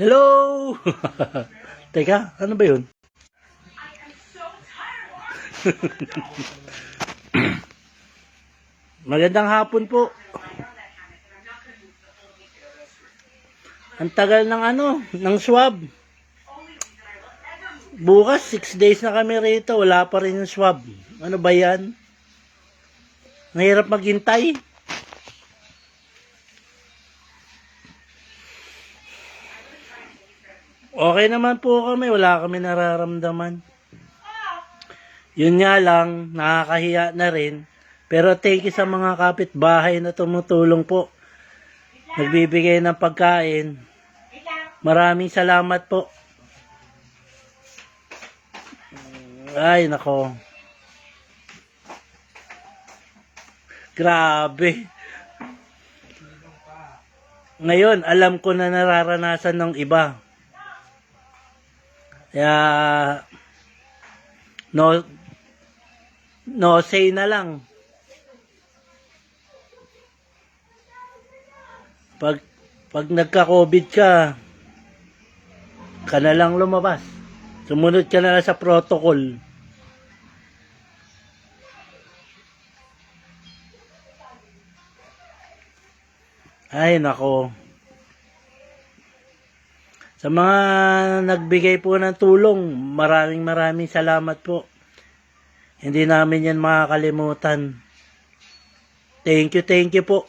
Hello! Teka, ano ba yun? Magandang hapon po. Ang tagal ng swab. Bukas, 6 days na kami rito. Wala pa rin yung swab. Ano ba yan? Mahirap maghintay. Okay naman po kami. Wala kami nararamdaman. Yun nga lang, nakakahiya na rin. Pero thank you sa mga kapitbahay na tumutulong po. Nagbibigay ng pagkain. Maraming salamat po. Ay, nako. Grabe. Ngayon, alam ko na nararanasan ng iba. Kaya, no say na lang. Pag nagka-COVID ka na lang lumabas. Sumunod ka na lang sa protocol. Ay, nako. Sa mga nagbigay po ng tulong, maraming salamat po. Hindi namin yan makakalimutan. Thank you po.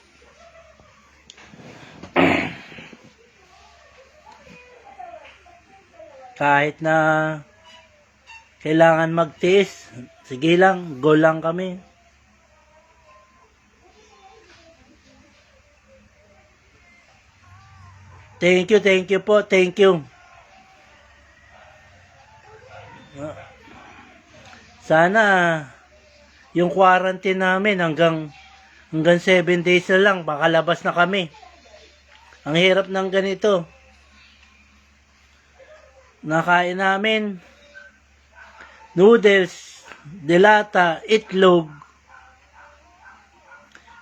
Kahit na kailangan magtiis, sige lang, go lang kami. Thank you po, thank you. Sana yung quarantine namin hanggang 7 days na lang, makalabas na kami. Ang hirap ng ganito. Nakain namin noodles, delata, itlog.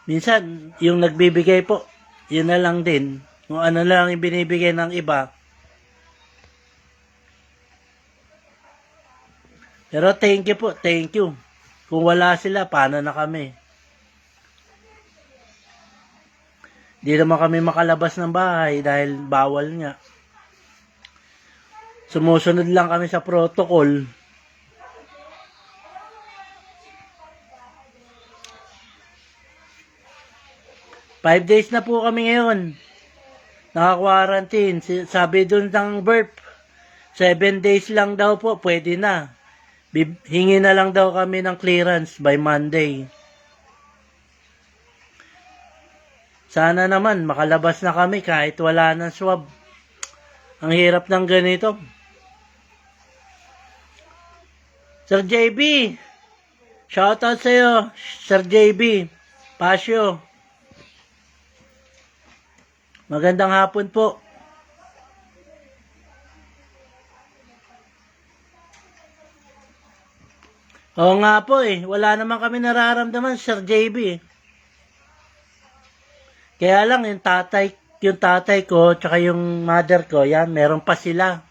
Minsan, yung nagbibigay po, yun na lang din. Kung ano lang yung binibigay ng iba. Pero thank you po, thank you. Kung wala sila, paano na kami? Di naman kami makalabas ng bahay dahil bawal nga. Sumusunod lang kami sa protocol. Five days na po kami ngayon. Naka-quarantine. Sabi dun ng burp, 7 days lang daw po, pwede na. Hingi na lang daw kami ng clearance by Monday. Sana naman makalabas na kami kahit wala ng swab. Ang hirap ng ganito. Sir JB, shoutout sa'yo, Sir JB, Pasio. Magandang hapon po. Oo nga po wala naman kami nararamdaman, Sir JB. Kaya lang yung tatay ko, tsaka yung mother ko, yan, meron pa sila.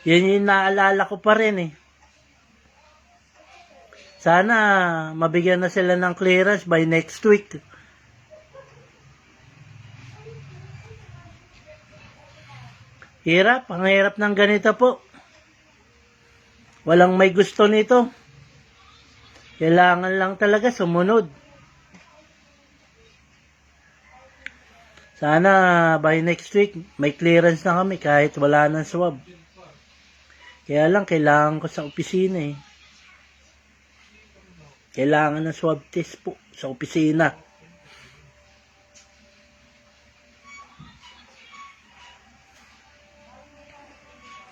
Yan yung naalala ko pa rin Sana mabigyan na sila ng clearance by next week. Ang hirap ng ganito po. Walang may gusto nito. Kailangan lang talaga sumunod. Sana by next week may clearance na kami kahit wala ng swab. Kaya lang kailangan ko sa opisina Kailangan ng swab test po sa opisina.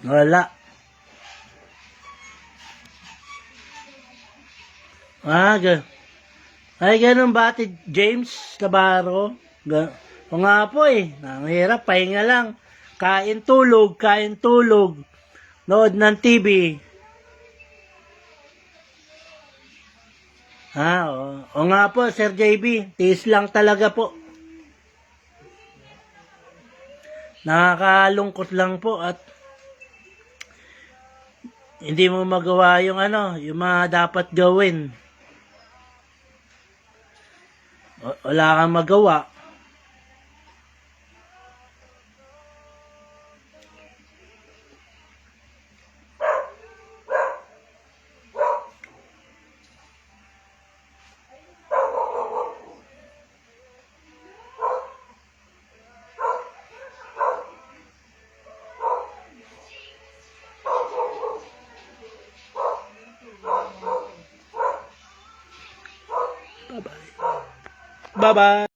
Wala. Ay, ganun ba, Ate James Navarro? O nga po ang hirap, pahinga lang. Kain, tulog. Nood ng TV. O nga po, Sir JB, tiis lang talaga po. Nakakalungkot lang po at hindi mo magawa yung yung mga dapat gawin. Wala kang magawa. Bye-bye. Bye-bye.